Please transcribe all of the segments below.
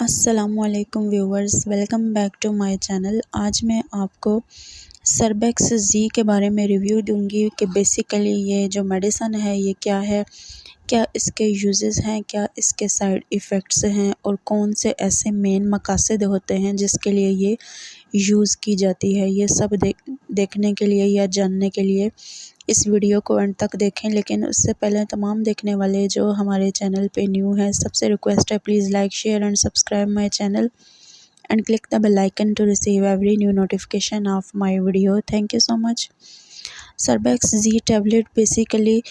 अस्सलामुअलैकुम viewers, welcome back to my channel. आज मैं आपको सर्बेक्स जी के बारे में रिव्यू दूंगी कि बेसिकली ये जो मेडिसन है ये क्या है, क्या इसके यूजेस हैं, क्या इसके साइड इफ़ेक्ट्स हैं और कौन से ऐसे मेन मकासद होते हैं जिसके लिए ये यूज़ की जाती है। ये सब देखने के लिए या जानने के लिए इस वीडियो को अंत तक देखें। लेकिन उससे पहले तमाम देखने वाले जो हमारे चैनल पे न्यू हैं, सबसे रिक्वेस्ट है please like share and subscribe my channel and click the bell icon to receive every new notification of my video. Thank you so much. Surbex Z tablet basically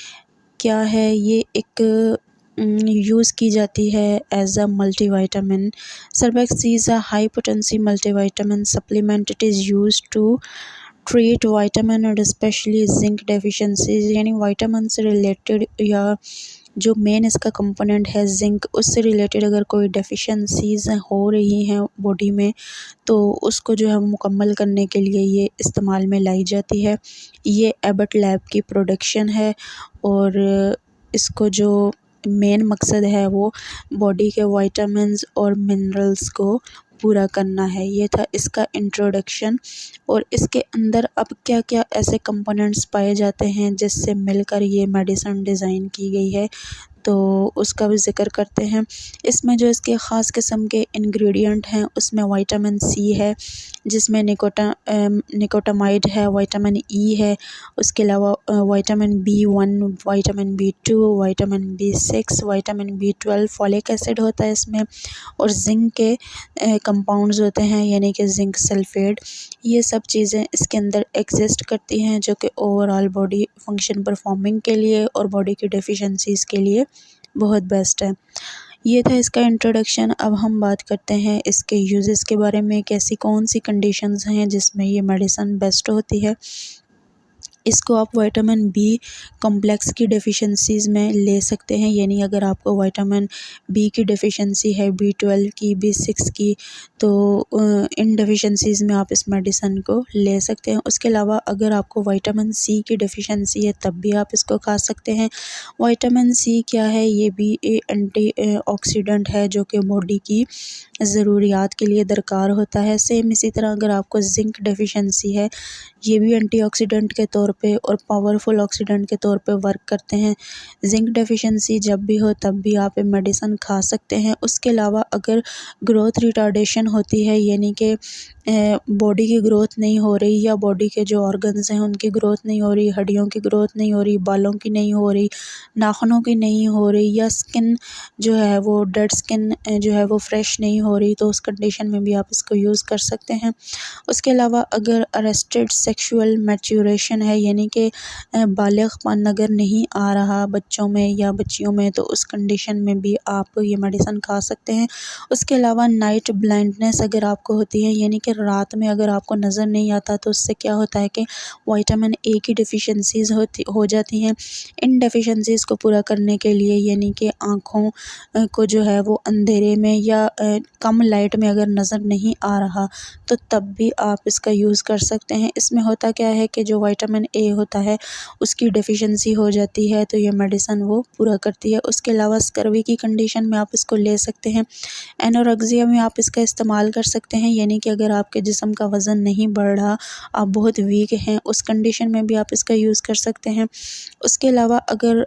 क्या है, ये एक use की जाती है as a multivitamin. Surbex Z is a high potency multivitamin supplement. It is use to treat vitamin और specially zinc deficiencies, यानी vitamin से रिलेटेड या जो मेन इसका कंपोनेंट है जिंक, उससे रिलेटेड अगर कोई डेफिशिएंसीज हो रही हैं बॉडी में तो उसको जो है मुकम्मल करने के लिए ये इस्तेमाल में लाई जाती है। ये एबट लैब की प्रोडक्शन है और इसको जो मेन मकसद है वो बॉडी के वाइटामिन्स और मिनरल्स को पूरा करना है। ये था इसका इंट्रोडक्शन। और इसके अंदर अब क्या क्या ऐसे कंपोनेंट्स पाए जाते हैं जिससे मिलकर ये मेडिसिन डिज़ाइन की गई है, तो उसका भी ज़िक्र करते हैं। इसमें जो इसके ख़ास किस्म के इंग्रेडिएंट हैं उसमें विटामिन सी है, जिसमें निकोटामाइड है, विटामिन ई है, उसके अलावा vitamin B1, vitamin B2, vitamin B6, vitamin B12, folic acid होता है इसमें, और जिंक के कंपाउंड्स होते हैं यानी कि जिंक सल्फेट। ये सब चीज़ें इसके अंदर एग्जिस्ट करती हैं जो कि ओवरऑल बॉडी फंक्शन परफॉर्मिंग के लिए और बॉडी की डेफिशिएंसीज़ के लिए बहुत बेस्ट है। ये था इसका इंट्रोडक्शन। अब हम बात करते हैं इसके यूजेस के बारे में, कैसी कौन सी कंडीशंस हैं जिसमें ये मेडिसिन बेस्ट होती है। इसको आप विटामिन बी कॉम्प्लेक्स की डेफिशिएंसीज़ में ले सकते हैं, यानी अगर आपको विटामिन बी की डेफिशिएंसी है, B12 की, B6 की, तो इन डेफिशिएंसीज़ में आप इस मेडिसिन को ले सकते हैं। उसके अलावा अगर आपको विटामिन सी की डेफिशिएंसी है तब भी आप इसको खा सकते हैं। विटामिन सी क्या है, ये भी एंटी ऑक्सीडेंट है जो कि बॉडी की ज़रूरियात के लिए दरकार होता है। सेम इसी तरह अगर आपको जिंक डेफिशिएंसी है, ये भी एंटीऑक्सीडेंट के तौर पे और पावरफुल ऑक्सीडेंट के तौर पे वर्क करते हैं। जिंक डेफिशिएंसी जब भी हो तब भी आप ये मेडिसिन खा सकते हैं। उसके अलावा अगर ग्रोथ रिटार्डेशन होती है, यानी कि बॉडी की ग्रोथ नहीं हो रही या बॉडी के जो ऑर्गन्स हैं उनकी ग्रोथ नहीं हो रही, हड्डियों की ग्रोथ नहीं हो रही, बालों की नहीं हो रही, नाखूनों की नहीं हो रही, या स्किन जो है वो डेड स्किन जो है वो फ्रेश नहीं हो रही, तो उस कंडीशन में भी आप इसको यूज़ कर सकते हैं। उसके अलावा अगर अरेस्टेड सेक्सुअल मैच्योरेशन है, यानी कि बालिगपन अगर नहीं आ रहा बच्चों में या बच्चियों में, तो उस कंडीशन में भी आप ये मेडिसिन खा सकते हैं। उसके अलावा नाइट ब्लाइंडनेस अगर आपको होती है, यानी कि रात में अगर आपको नज़र नहीं आता, तो उससे क्या होता है कि विटामिन ए की डेफिशिएंसीज़ हो जाती हैं। इन डेफिशिएंसीज़ को पूरा करने के लिए, यानी कि आँखों को जो है वो अंधेरे में या कम लाइट में अगर नज़र नहीं आ रहा तो तब भी आप इसका यूज़ कर सकते हैं। इसमें होता क्या है कि जो विटामिन ए होता है उसकी डेफिशिएंसी हो जाती है, तो ये मेडिसिन वो पूरा करती है। उसके अलावा स्कर्वी की कंडीशन में आप इसको ले सकते हैं। एनोरेक्सिया में आप इसका इस्तेमाल कर सकते हैं, यानी कि अगर आपके जिस्म का वज़न नहीं बढ़ रहा, आप बहुत वीक हैं, उस कंडीशन में भी आप इसका यूज़ कर सकते हैं। उसके अलावा अगर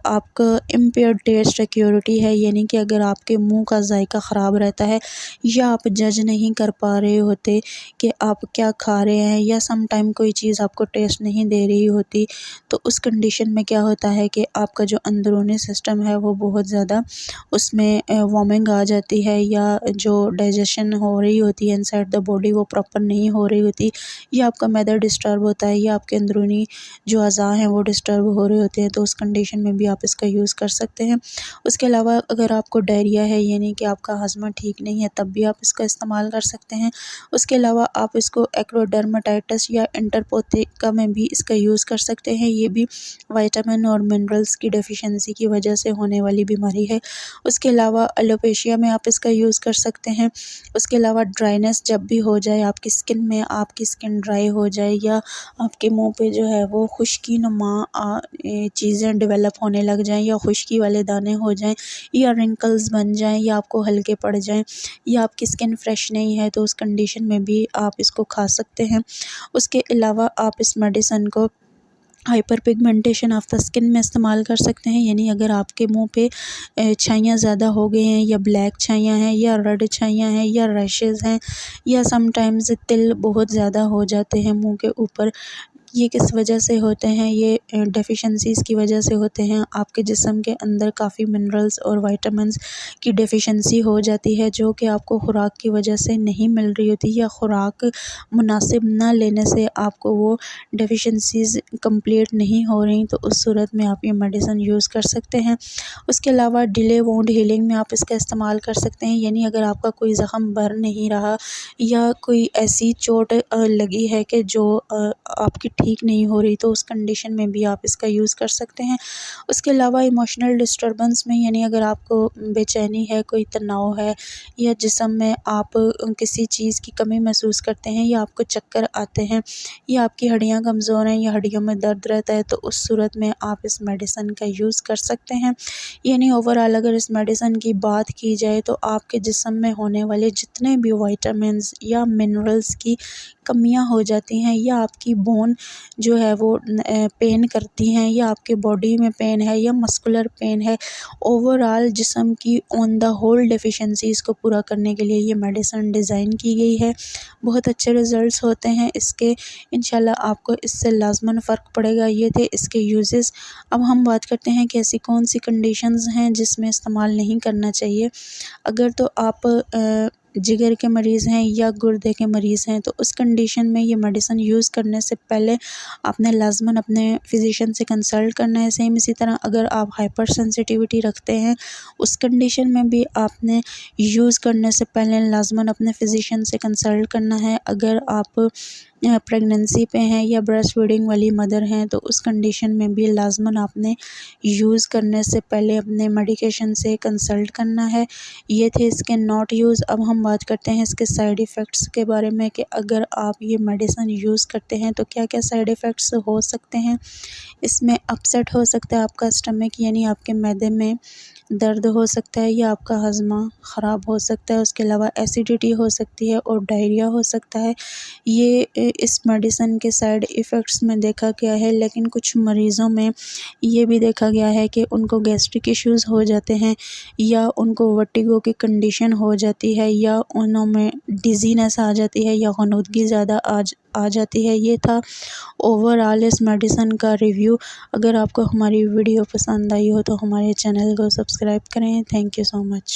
आपका इम्पेयर्ड टेस्ट एक्यूरिटी है, यानी कि अगर आपके मुंह का जायका ख़राब रहता है या आप जज नहीं कर पा रहे होते कि आप क्या खा रहे हैं, या सम टाइम कोई चीज़ आपको टेस्ट नहीं दे रही होती, तो उस कंडीशन में क्या होता है कि आपका जो अंदरूनी सिस्टम है वो बहुत ज़्यादा उसमें वॉर्मिंग आ जाती है, या जो डाइजेशन हो रही होती है इनसाइड द बॉडी वो प्रॉपर नहीं हो रही होती, या आपका मैदा डिस्टर्ब होता है, या आपके अंदरूनी जो अज़ा हैं वो डिस्टर्ब हो रहे होते हैं, तो उस कंडीशन में भी आप इसका यूज़ कर सकते हैं। उसके अलावा अगर आपको डायरिया है, यानी कि आपका हज़मा ठीक नहीं है, तब भी आप इसका इस्तेमाल कर सकते हैं। उसके अलावा आप इसको एक्रोडर्माटाइटिस या इंटरपोथिका में भी इसका यूज़ कर सकते हैं। ये भी विटामिन और मिनरल्स की डेफिशिएंसी की वजह से होने वाली बीमारी है। उसके अलावा एलोपेशिया में आप इसका यूज़ कर सकते हैं। उसके अलावा ड्राइनेस जब भी हो जाए, आपकी स्किन ड्राई हो जाए या आपके मुँह पे जो है वो खुश्की-नुमा चीज़ें डेवलप होने लग जाएँ या खुश्की वाले दाने हो जाएँ या रिंकल्स बन जाएँ या आपको हल्के पड़ जाएँ या आपकी स्किन फ्रेश नहीं है, तो उस कंडीशन में भी आप इसको खा सकते हैं। उसके अलावा आप इस मेडिसिन को hyper pigmentation of the skin में इस्तेमाल कर सकते हैं, यानी अगर आपके मुंह पे छाइयाँ ज़्यादा हो गई हैं या ब्लैक छाइयाँ हैं या रेड छाइयाँ हैं या रैशेज़ हैं या समटाइम्स तिल बहुत ज़्यादा हो जाते हैं मुंह के ऊपर, ये किस वजह से होते हैं? ये डेफिशिएंसीज़ की वजह से होते हैं। आपके जिस्म के अंदर काफ़ी मिनरल्स और विटामिन्स की डेफिशिएंसी हो जाती है, जो कि आपको खुराक की वजह से नहीं मिल रही होती या खुराक मुनासिब ना लेने से आपको वो डेफिशिएंसीज़ कंप्लीट नहीं हो रही, तो उस सूरत में आप ये मेडिसिन यूज़ कर सकते हैं। उसके अलावा डिले वुंड हीलिंग में आप इसका इस्तेमाल कर सकते हैं, यानी अगर आपका कोई ज़ख़्म भर नहीं रहा या कोई ऐसी चोट लगी है कि जो आपकी ठीक नहीं हो रही, तो उस कंडीशन में भी आप इसका यूज़ कर सकते हैं। उसके अलावा इमोशनल डिस्टर्बेंस में, यानी अगर आपको बेचैनी है, कोई तनाव है या जिस्म में आप किसी चीज़ की कमी महसूस करते हैं या आपको चक्कर आते हैं या आपकी हड्डियाँ कमज़ोर हैं या हड्डियों में दर्द रहता है, तो उस सूरत में आप इस मेडिसिन का यूज़ कर सकते हैं। यानी ओवरऑल अगर इस मेडिसिन की बात की जाए तो आपके जिस्म में होने वाले जितने भी विटामिन्स या मिनरल्स की कमियां हो जाती हैं या आपकी बोन जो है वो पेन करती हैं या आपके बॉडी में पेन है या मस्कुलर पेन है, ओवरऑल जिस्म की ऑन द होल डेफिशिएंसीज़ को पूरा करने के लिए ये मेडिसिन डिज़ाइन की गई है। बहुत अच्छे रिज़ल्ट्स होते हैं इसके, इंशाल्लाह आपको इससे लाज़मन फ़र्क पड़ेगा। ये थे इसके यूज़ेस। अब हम बात करते हैं कि ऐसी कौन सी कंडीशंस हैं जिसमें इस्तेमाल नहीं करना चाहिए। अगर तो आप जिगर के मरीज़ हैं या गुर्दे के मरीज़ हैं, तो उस कंडीशन में ये मेडिसिन यूज़ करने से पहले आपने लाज़मन अपने फ़िज़िशियन से कंसल्ट करना है। सेम इसी तरह अगर आप हाइपर सेंसिटिविटी रखते हैं, उस कंडीशन में भी आपने यूज़ करने से पहले लाज़मन अपने फ़िज़िशियन से कंसल्ट करना है। अगर आप प्रेगनेंसी पे हैं या ब्रेस्ट फीडिंग वाली मदर हैं, तो उस कंडीशन में भी लाज़मन आपने यूज़ करने से पहले अपने मेडिकेशन से कंसल्ट करना है। ये थे इसके नॉट यूज़। अब हम बात करते हैं इसके साइड इफ़ेक्ट्स के बारे में कि अगर आप ये मेडिसिन यूज़ करते हैं तो क्या क्या साइड इफ़ेक्ट्स हो सकते हैं। इसमें अपसेट हो सकता है आपका स्टमक, यानी आपके मैदे में दर्द हो सकता है या आपका हज़मा ख़राब हो सकता है। उसके अलावा एसिडिटी हो सकती है और डायरिया हो सकता है। ये इस मेडिसिन के साइड इफ़ेक्ट्स में देखा गया है, लेकिन कुछ मरीज़ों में ये भी देखा गया है कि उनको गैस्ट्रिक इश्यूज़ हो जाते हैं या उनको वर्टिगो की कंडीशन हो जाती है या उनमें डिज़ीनेस आ जाती है या ख़ुनूदगी ज़्यादा आ जाती है। ये था ओवरऑल इस मेडिसिन का रिव्यू। अगर आपको हमारी वीडियो पसंद आई हो तो हमारे चैनल को सब्सक्राइब करें। Thank you so much.